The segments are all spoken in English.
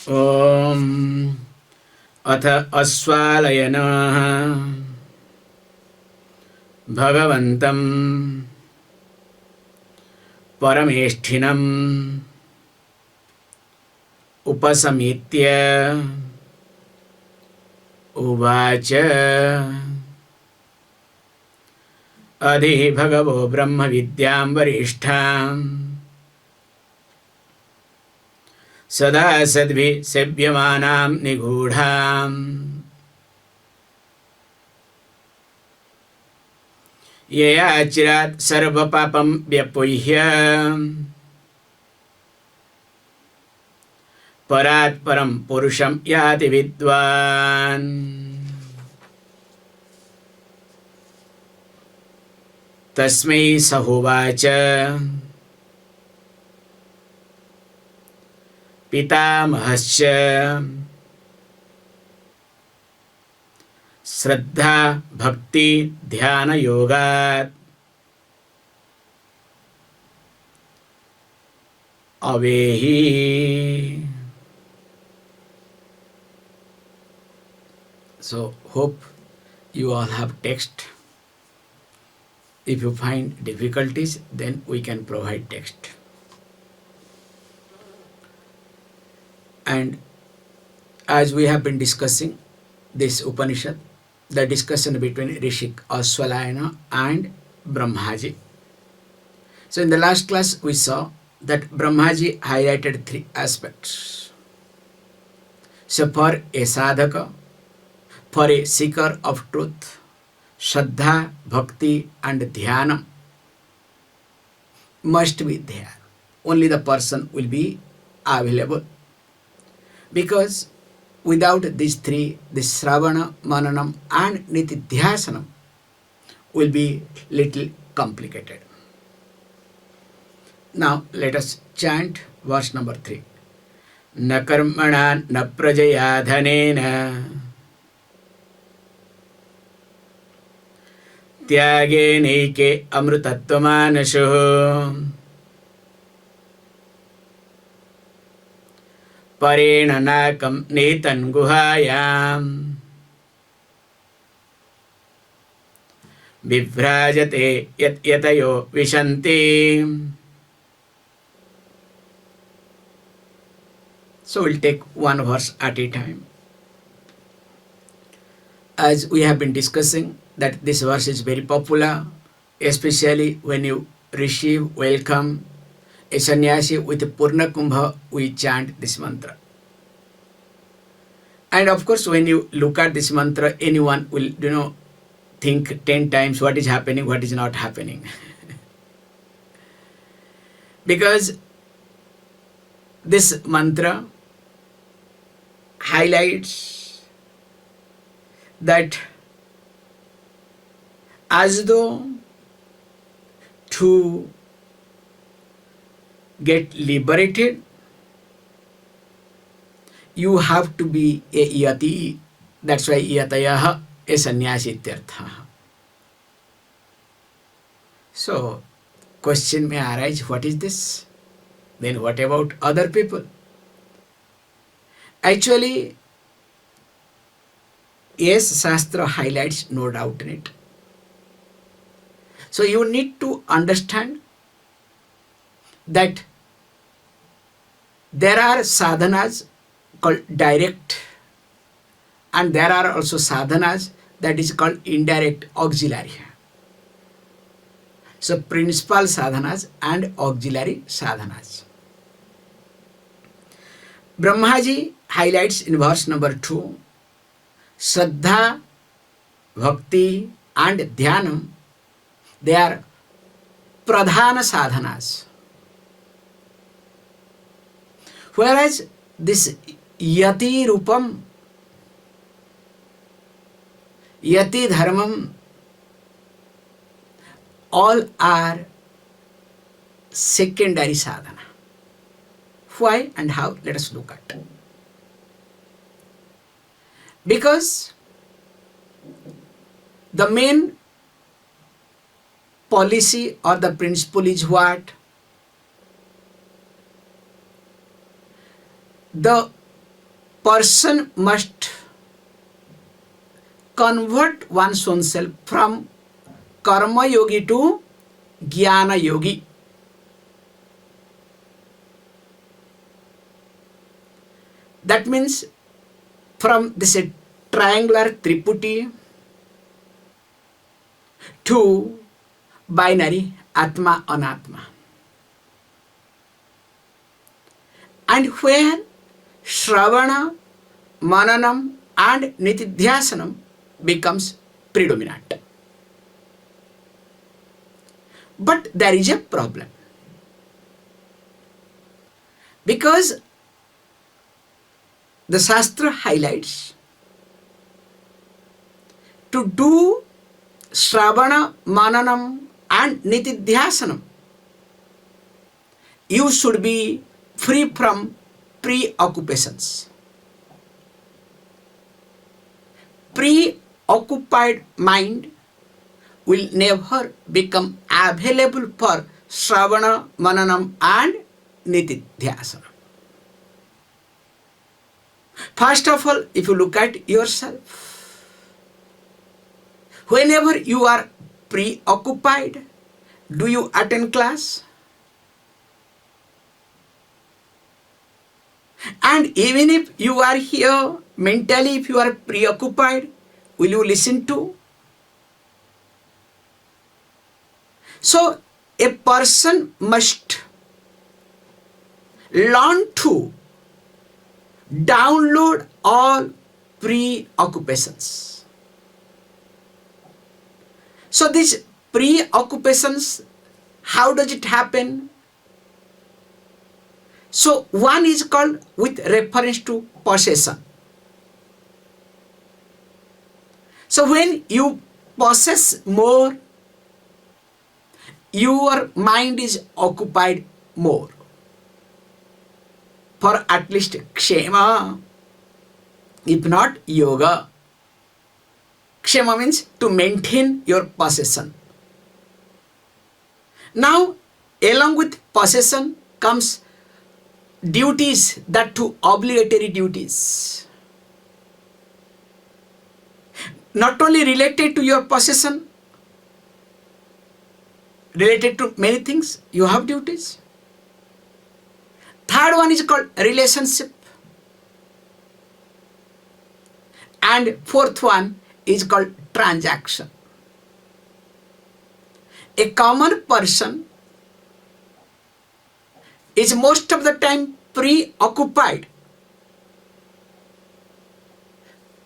ॐ अथ अस्वालयनः भगवन्तं परमेष्ठिनम् उपसमीत्य उवाच अधि भगवो ब्रह्मविद्यां वरिष्ठां सदा सद्भिः सेव्यमानां निगूढां यया चिरात् सर्वपापं व्यपुह्य परात् परं पुरुषं याति विद्वान्। तस्मै स उवाच पितामहश्च श्रद्धा भक्ति ध्यान योगात् अवेहि। So hope you all have text. If you find difficulties, then we can provide text. And as we have been discussing this Upanishad, the discussion between Rishi Aswalayana and Brahmaji. So in the last class we saw that Brahmaji highlighted three aspects. So for a sadhaka, for a seeker of truth, Shraddha, Bhakti and Dhyana must be there. Only the person will be available. Because without these three, the Shravana, Mananam and Nitidhyasanam will be little complicated. Now let us chant verse number 3. Na karmana na prajaya dhanena त्यागे नैके अमृतत्वमानशुः परेण नाकं नेतं गुहायां विभ्राजते यतयो विशन्ति. So we'll take one verse at a time. As we have been discussing, that this verse is very popular, especially when you receive, welcome a sannyasi with a Purna Kumbha, we chant this mantra. And of course, when you look at this mantra, anyone will, think 10 times what is happening, what is not happening. Because this mantra highlights that as though to get liberated, you have to be a yati. That's why yatayaha a sannyasi ityartha. So, question may arise, what is this? Then what about other people? Actually, yes, Shastra highlights, no doubt in it. So you need to understand that there are sadhanas called direct and there are also sadhanas that is called indirect, auxiliary. So principal sadhanas and auxiliary sadhanas. Brahmaji highlights in verse number 2, Shraddha, Bhakti and Dhyanam, they are pradhana sadhanas. Whereas this yati rupam, yati dharmam, all are secondary sadhana. Why and how? Let us look at. Because the main policy or the principle is what? The person must convert one's own self from karma yogi to jnana yogi. That means from this triangular triputi to binary Atma Anatma. And where Shravana, Mananam and Nitidhyasanam becomes predominant. But there is a problem. Because the Shastra highlights to do Shravana, Mananam and Nitidhyasanam, you should be free from preoccupations. Preoccupied mind will never become available for Shravana, Mananam and Nitidhyasana. First of all, if you look at yourself, whenever you are preoccupied, do you attend class? And even if you are here mentally, if you are preoccupied, will you listen to? So a person must learn to download all preoccupations. So these preoccupations, how does it happen? So one is called with reference to possession. So when you possess more, your mind is occupied more. For at least kshema, if not yoga. Kshema means to maintain your possession. Now, along with possession comes duties, that too obligatory duties. Not only related to your possession, related to many things, you have duties. Third one is called relationship. And fourth one is called transaction. A common person is most of the time preoccupied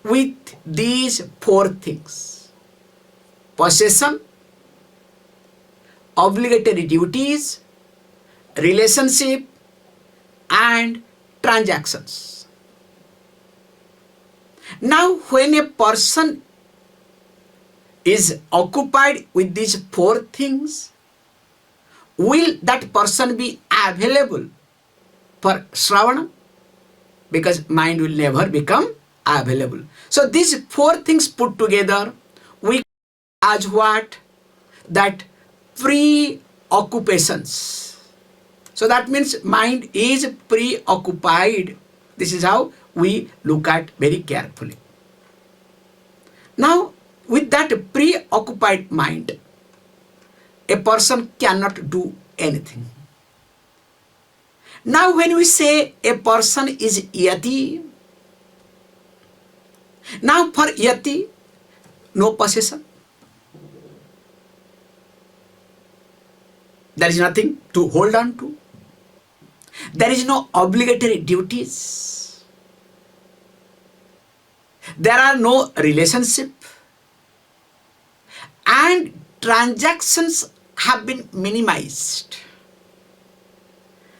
with these four things: possession, obligatory duties, relationship, and transactions. Now, when a person is occupied with these four things, will that person be available for Shravana? Because mind will never become available. So these four things put together, we as what? That preoccupations. So that means mind is preoccupied. This is how we look at very carefully. Now, with that preoccupied mind, a person cannot do anything. Now, when we say a person is yati, now for yati, no possession. There is nothing to hold on to. There is no obligatory duties. There are no relationship. And transactions have been minimized.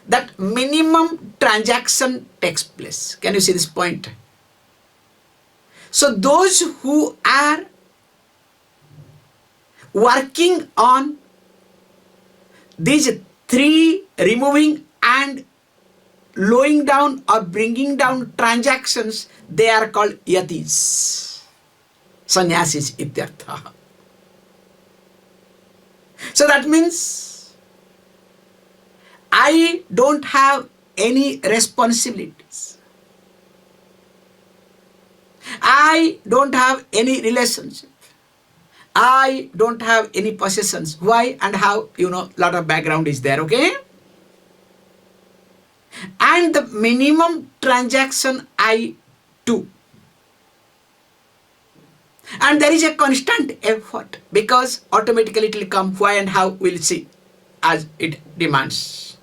That minimum transaction takes place. Can you see this point? So those who are working on these three, removing and lowering down or bringing down transactions, they are called yatis, sannyasis ityartha. So that means I don't have any responsibilities. I don't have any relationship. I don't have any possessions. Why and how? Lot of background is there, okay? And the minimum transaction I do. And there is a constant effort, because automatically it will come. Why and how we'll see as it demands.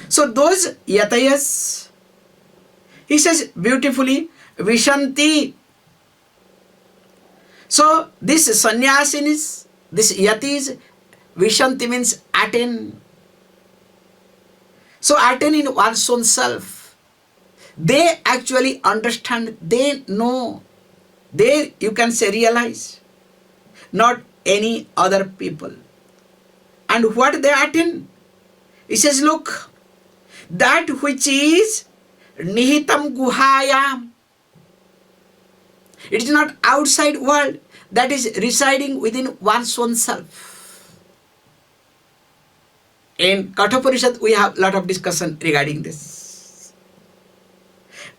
So those yatayas, he says beautifully, Vishanti. So this sannyasinis, this yatis, Vishanti means attain. So attain in one's own self. They actually understand, they know. There you can say realize, not any other people. And what they attain? He says, look, that which is nihitam guhayam. It is not outside world, that is residing within one's own self. In Kathoparishad, we have a lot of discussion regarding this.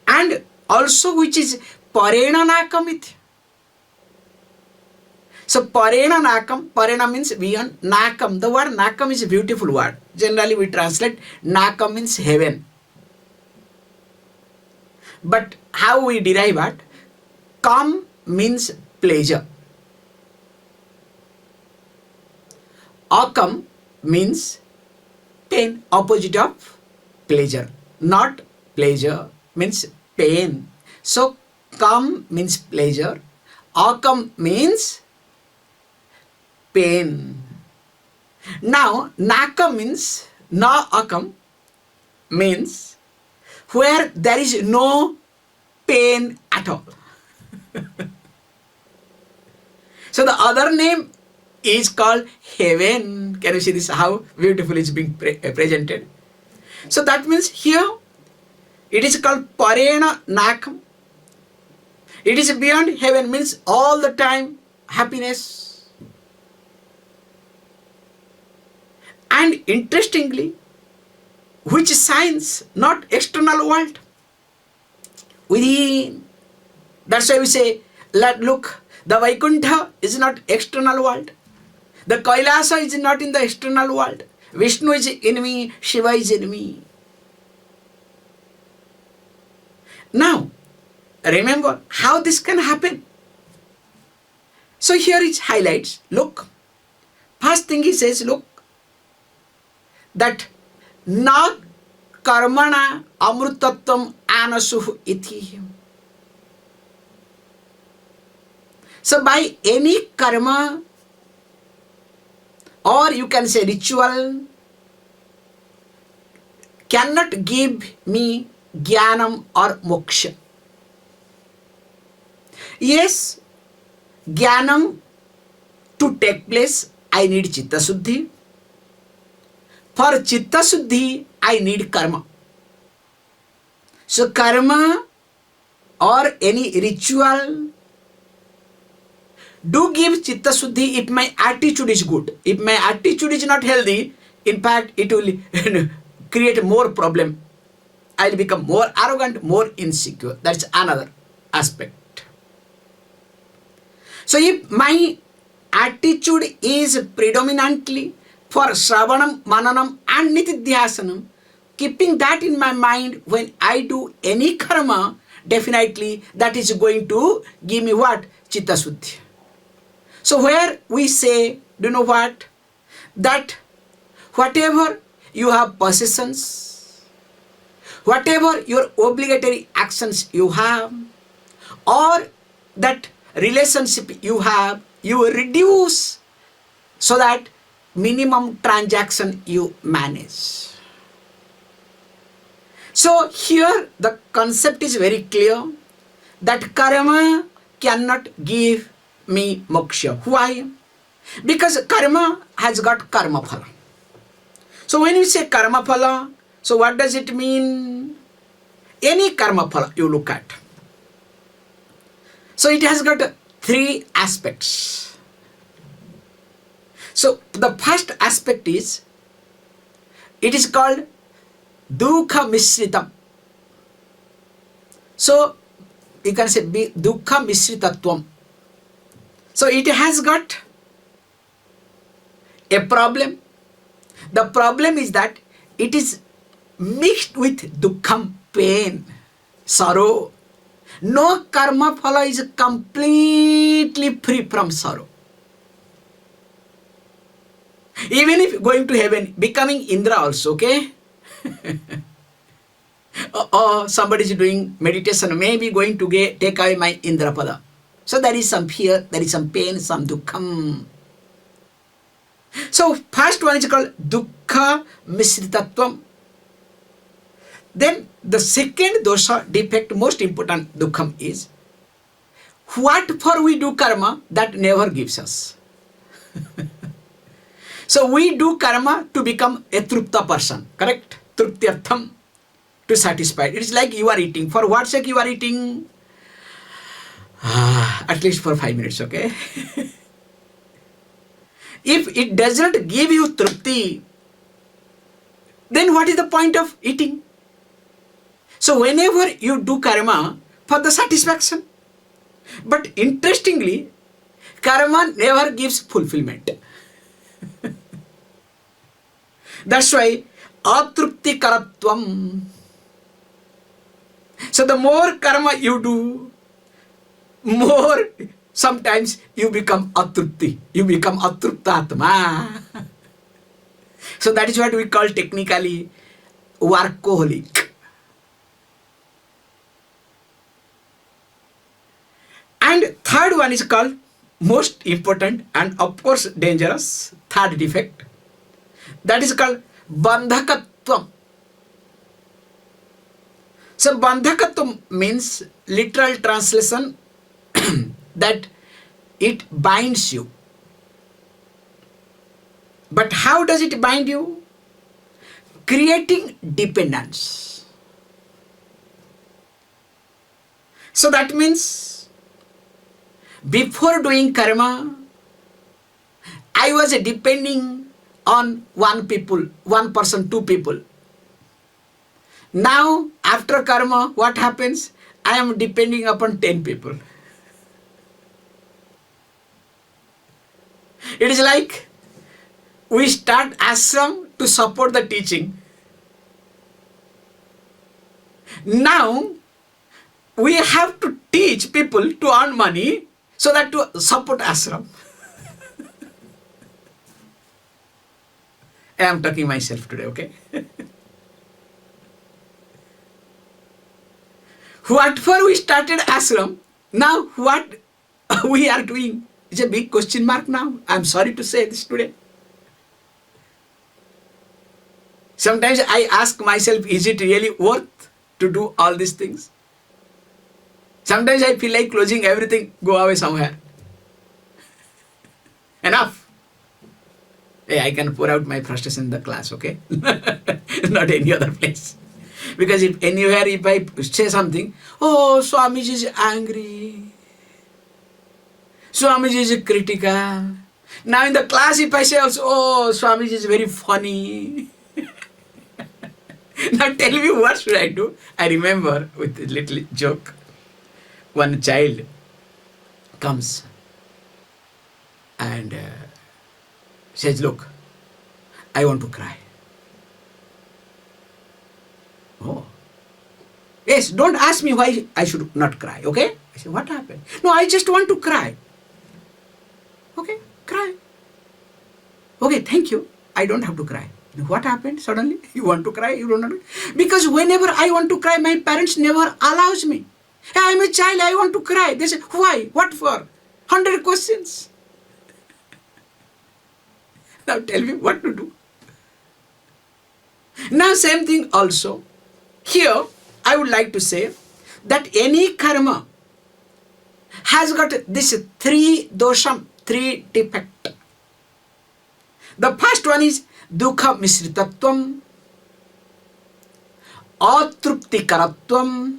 And also which is parena nakamit. So parena nakam, parena means beyond, nakam. The word nakam is a beautiful word. Generally we translate nakam means heaven. But how we derive it? Kam means pleasure. Akam means pain, opposite of pleasure. Not pleasure means pain. So kam means pleasure. Akam means pain. Now nakam means, na akam means where there is no pain at all. So the other name is called heaven. Can you see this, how beautiful it's being presented? So that means here it is called parena nakam. It is beyond heaven, means all the time happiness. And interestingly, which signs not external world, within. That's why we say, look, the Vaikuntha is not external world. The Kailasa is not in the external world. Vishnu is in me, Shiva is in me. Now, remember how this can happen. So here it highlights, look, first thing he says, look, that na karmana amrutatvam anasuh iti. So by any karma, or you can say ritual, cannot give me jnanam or moksha. Yes, jnanam to take place, I need chitta suddhi. For chitta suddhi, I need karma. So karma or any ritual do give chitta suddhi if my attitude is good. If my attitude is not healthy, in fact, it will create more problem. I will become more arrogant, more insecure. That's another aspect. So if my attitude is predominantly for Shravanam, Mananam and Nitidhyasanam, keeping that in my mind when I do any karma, definitely that is going to give me what? Chitta Suddhi. So where we say, do you know what? That whatever you have possessions, whatever your obligatory actions you have, or that relationship you have, you reduce so that minimum transaction you manage. So here the concept is very clear that karma cannot give me moksha. Why? Because karma has got karma phala. So when you say karma phala, so what does it mean? Any karma phala you look at. So it has got three aspects. So the first aspect is, it is called dukha misritam. So you can say dukkha misritatvam. So it has got a problem. The problem is that it is mixed with dukkham, pain, sorrow. No karma phala is completely free from sorrow. Even if going to heaven, becoming Indra also, okay? Or somebody is doing meditation, maybe going to take away my Indra pada. So there is some fear, there is some pain, some dukkham. So first one is called dukkha misritatvam. Then the second dosha, defect, most important dukkham is what for we do karma that never gives us. So we do karma to become a trupta person, correct? Truptyartham, to satisfy. It is like you are eating. For what sake you are eating? At least for 5 minutes, okay? If it does not give you trupti, then what is the point of eating? So whenever you do karma for the satisfaction, but interestingly, karma never gives fulfillment. That's why atrupti karatvam. So the more karma you do, more sometimes you become atrupti. You become atruptatma. So that is what we call technically workaholic. And third one is called most important and of course dangerous, third defect. That is called bandhakatvam. So bandhakatvam means literal translation that it binds you. But how does it bind you? Creating dependence. So that means before doing karma, I was depending on one person, two people. Now, after karma, what happens? I am depending upon 10 people. It is like we start ashram to support the teaching. Now, we have to teach people to earn money so that to support ashram. I am talking myself today, okay? What for we started ashram, now what we are doing is a big question mark now. I am sorry to say this today. Sometimes I ask myself, is it really worth to do all these things? Sometimes I feel like closing everything, go away somewhere. Enough. Hey, I can pour out my frustration in the class, okay? Not any other place. Because if anywhere if I say something, oh, Swamiji is angry. Swamiji is critical. Now in the class if I say also, oh, Swamiji is very funny. Now tell me what should I do? I remember with a little joke, one child comes and says, look, I want to cry. Oh. Yes, don't ask me why I should not cry, okay? I say, what happened? No, I just want to cry. Okay, cry. Okay, thank you. I don't have to cry. What happened suddenly? You want to cry? You don't want to? Because whenever I want to cry, my parents never allows me. I am a child, I want to cry. They say, why? What for? 100 questions. Now tell me what to do. Now same thing also. Here I would like to say that any karma has got this 3 dosham, 3 defect. The first one is dukkha misritatvam, atruptikaratvam,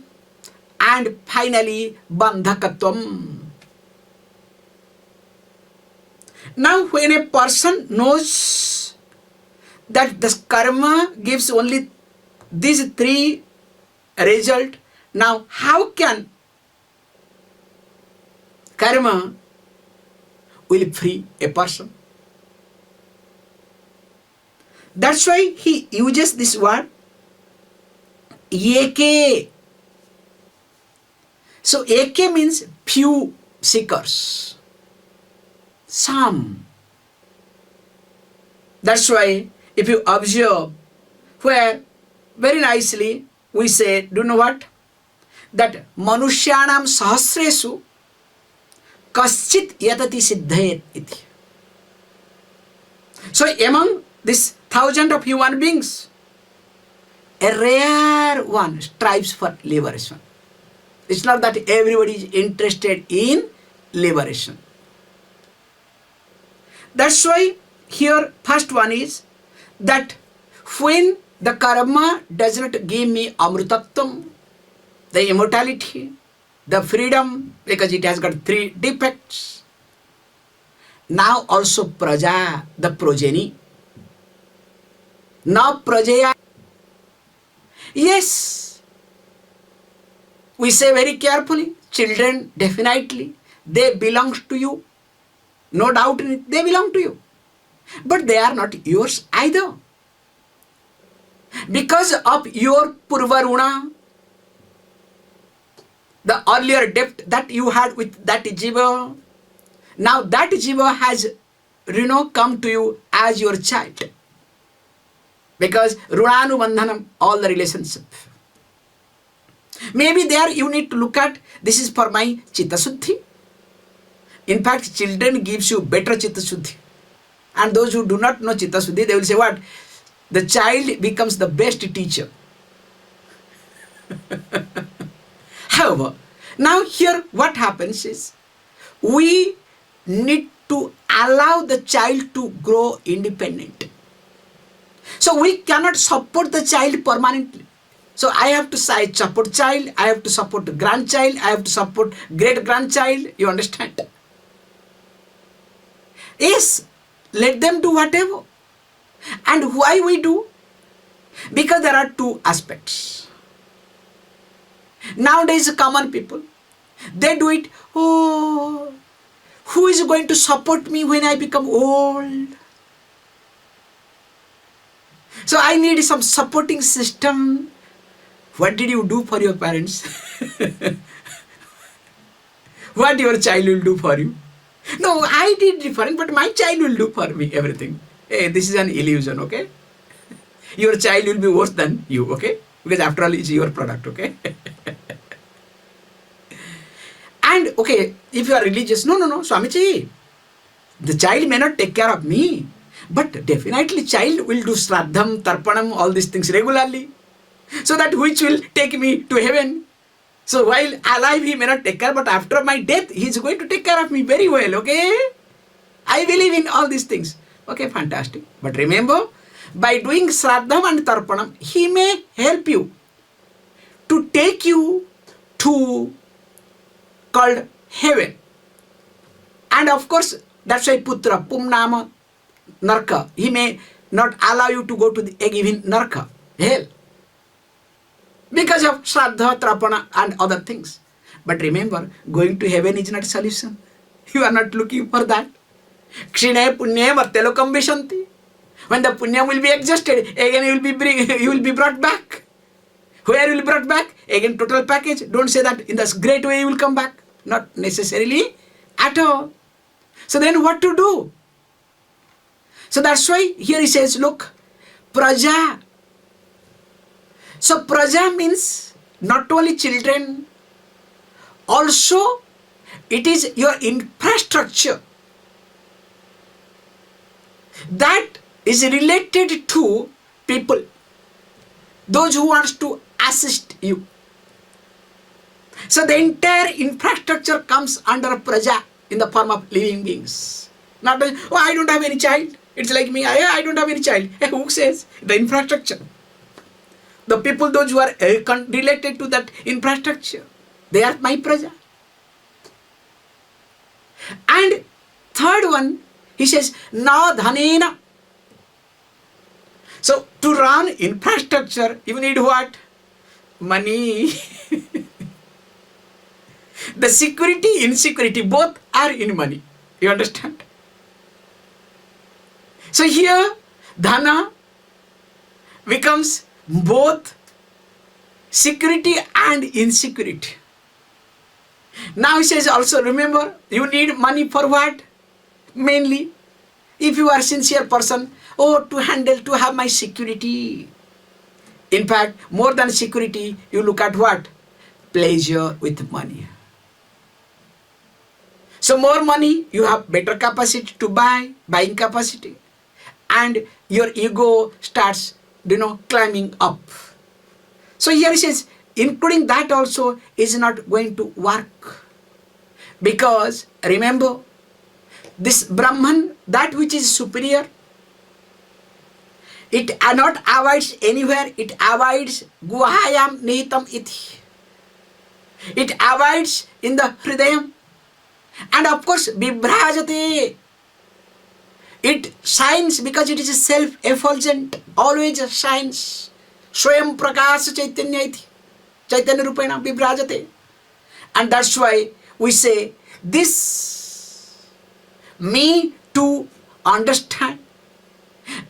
and finally bandhakatvam. Now when a person knows that the karma gives only these 3 result, now how can karma will free a person. That's why he uses this word eke. So eke means few seekers, some. That's why if you observe where very nicely we say, do you know what? That manushyanam sahasresu kaschit yatati siddhayet iti. So among this 1,000 of human beings, a rare one strives for liberation. It's not that everybody is interested in liberation. That's why here first one is that when the karma does not give me amrutatvam, the immortality, the freedom, because it has got 3 defects. Now also praja, the progeny. Now prajaya. Yes, we say very carefully, children definitely, they belong to you. No doubt in it, they belong to you. But they are not yours either. Because of your purvaruna, the earlier debt that you had with that jiva, now that jiva has, come to you as your child. Because runanubandhanam, all the relationship. Maybe there you need to look at, this is for my chitta suddhi. In fact, children gives you better chitta suddhi. And those who do not know chitta suddhi, they will say what? The child becomes the best teacher. However, now here what happens is, we need to allow the child to grow independent. So we cannot support the child permanently. So I have to support child, I have to support grandchild, I have to support great grandchild. You understand? Yes, let them do whatever. And why we do? Because there are 2 aspects. Nowadays, common people, they do it, oh, who is going to support me when I become old? So I need some supporting system. What did you do for your parents? What your child will do for you? No, I did different, but my child will do for me everything. Hey, this is an illusion, okay? Your child will be worse than you, okay? Because after all, it's your product, okay? And, okay, if you are religious, no, Swamiji, the child may not take care of me, but definitely child will do Shraddham, Tarpanam, all these things regularly. So that which will take me to heaven. So while alive he may not take care, but after my death he is going to take care of me very well, okay? I believe in all these things. Okay, fantastic. But remember, by doing Shraddham and Tarpanam, he may help you to take you to called heaven. And of course, that's why Putra, Pumnama, Narka, he may not allow you to go to the even Narka, hell. Because of Shraddha, Trapana and other things. But remember, going to heaven is not a solution. You are not looking for that. Kshine punya martelokam vishanti. When the punya will be exhausted, again you will be brought back. Where you will be brought back? Again total package. Don't say that in this great way you will come back. Not necessarily at all. So then what to do? So that's why here he says, look, praja. So praja means not only children, also it is your infrastructure that is related to people, those who wants to assist you. So the entire infrastructure comes under praja in the form of living beings. Not, oh, I don't have any child. It's like me, I don't have any child. Who says? The infrastructure. The people, those who are related to that infrastructure, they are my praja. And third one, he says, na dhanena. So to run infrastructure, you need what? Money. The security, insecurity, both are in money. You understand? So here, dhana becomes both security and insecurity. Now he says also, remember, you need money for what? Mainly, if you are a sincere person, to have my security. In fact, more than security, you look at what? Pleasure with money. So more money, you have better capacity to buying capacity. And your ego starts, climbing up. So here he says, including that also is not going to work. Because remember, this Brahman, that which is superior, it not avoids anywhere, it avoids guhayam nihitam iti. It avoids in the hridayam. And of course, vibhrajate. It shines because it is self-effulgent, always shines. Swayam prakasa chaitanya iti. Chaitanya rupena vibhrajate. And that's why we say, this me to understand.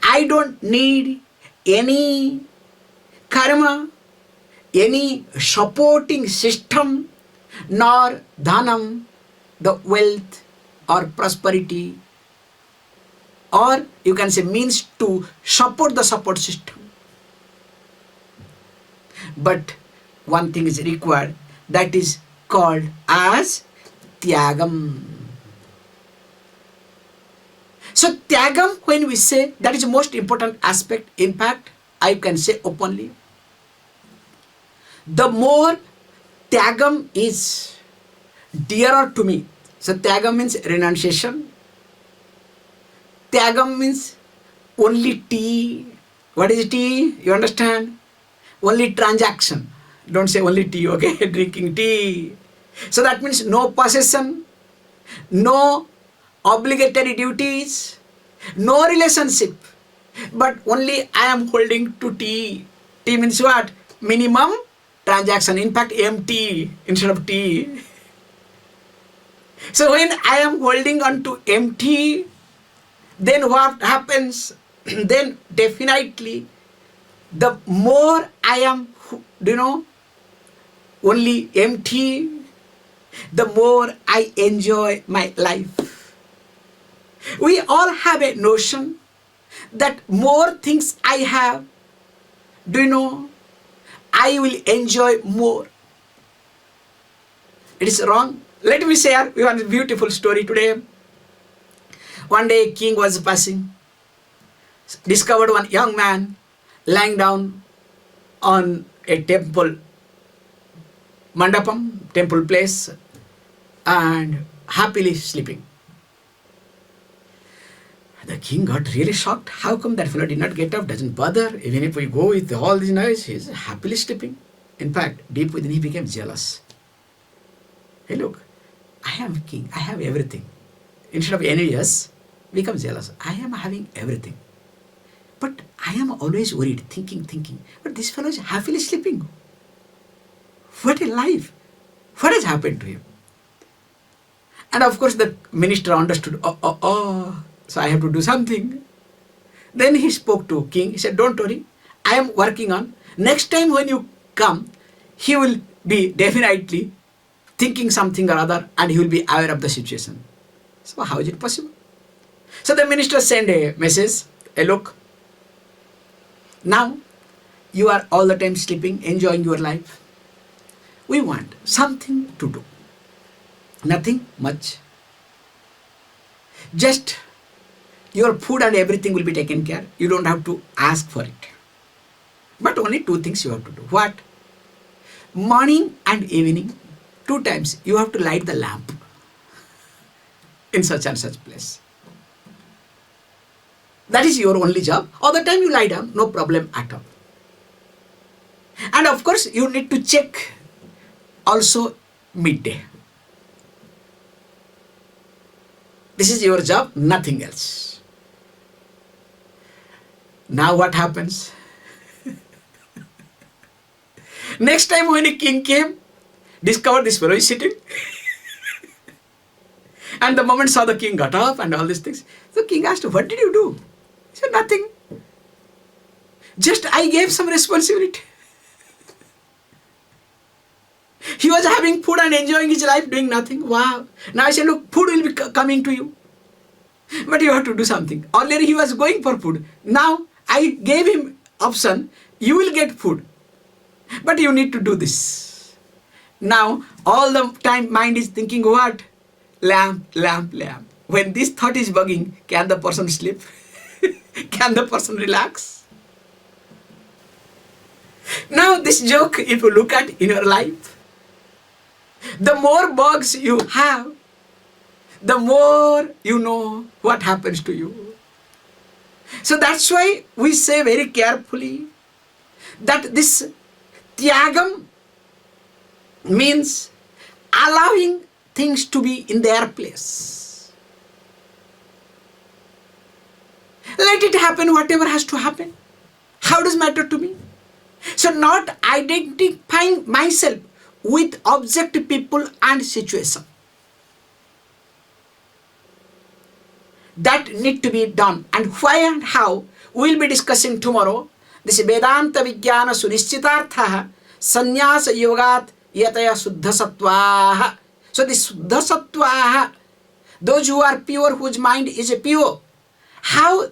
I don't need any karma, any supporting system, nor dhanam, the wealth or prosperity, or you can say means to support the support system. But one thing is required, that is called as tyagam. So tyagam, when we say, that is the most important aspect. In fact, I can say openly, the more tyagam is dearer to me. So tyagam means renunciation. Tyagam means only tea. What is tea? You understand? Only transaction. Don't say only tea, okay? Drinking tea. So that means no possession, no obligatory duties, no relationship, but only I am holding to tea. Tea means what? Minimum transaction. In fact, MT instead of T. So when I am holding on to MT, then what happens? Then definitely, the more I am, only MT, the more I enjoy my life. We all have a notion that more things I have, I will enjoy more. It is wrong. Let me share one beautiful story today. One day, a king was passing, discovered one young man lying down on a temple mandapam, temple place, and happily sleeping. The king got really shocked. How come that fellow did not get up? Doesn't bother. Even if we go with all this noise, he's happily sleeping. In fact, deep within he became jealous. Hey, look, I am king. I have everything. Instead of envious, become jealous. I am having everything. But I am always worried, thinking. But this fellow is happily sleeping. What a life. What has happened to him? And of course, the minister understood, so I have to do something. Then he spoke to king. He said, don't worry, I am working on. Next time when you come, he will be definitely thinking something or other, and he will be aware of the situation. So how is it possible? So the minister sent a message, look, now you are all the time sleeping, enjoying your life. We want something to do. Nothing much. Just your food and everything will be taken care. You don't have to ask for it. But only two things you have to do. What? Morning and evening, 2 times you have to light the lamp in such and such place. That is your only job. All the time you lie down, no problem at all. And of course, you need to check also midday. This is your job, nothing else. Now what happens? Next time when a king came, discovered this fellow is sitting. And the moment saw the king got up and all these things. The king asked, what did you do? He said, nothing. Just I gave some responsibility. He was having food and enjoying his life, doing nothing. Wow. Now I said, look, food will be coming to you. But you have to do something. Earlier he was going for food. Now I gave him option, you will get food. But you need to do this. Now all the time mind is thinking what? Lamp, lamp, lamp. When this thought is bugging, can the person sleep? Can the person relax? Now this joke, if you look at in your life, the more bugs you have, the more you know what happens to you. So that's why we say very carefully that this tyagam means allowing things to be in their place. Let it happen, whatever has to happen. How does it matter to me? So not identifying myself with object, people and situation. That need to be done. And why and how we will be discussing tomorrow. This Vedanta Vijnana Sunishchitartha Sannyasa Yogat Yataya Suddha Sattvaha. So this Suddha Sattvaha, those who are pure, whose mind is pure, how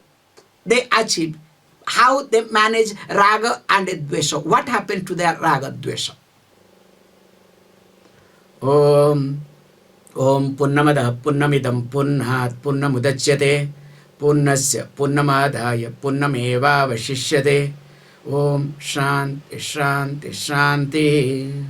they achieve, how they manage raga and dvesha. What happened to their raga dvesha? Om Punnamada Punnamidam Punnat Punnamudachyate Punnasya Punnamadhaya Punnameva Vashishyate. Om Shanti Shanti Shanti.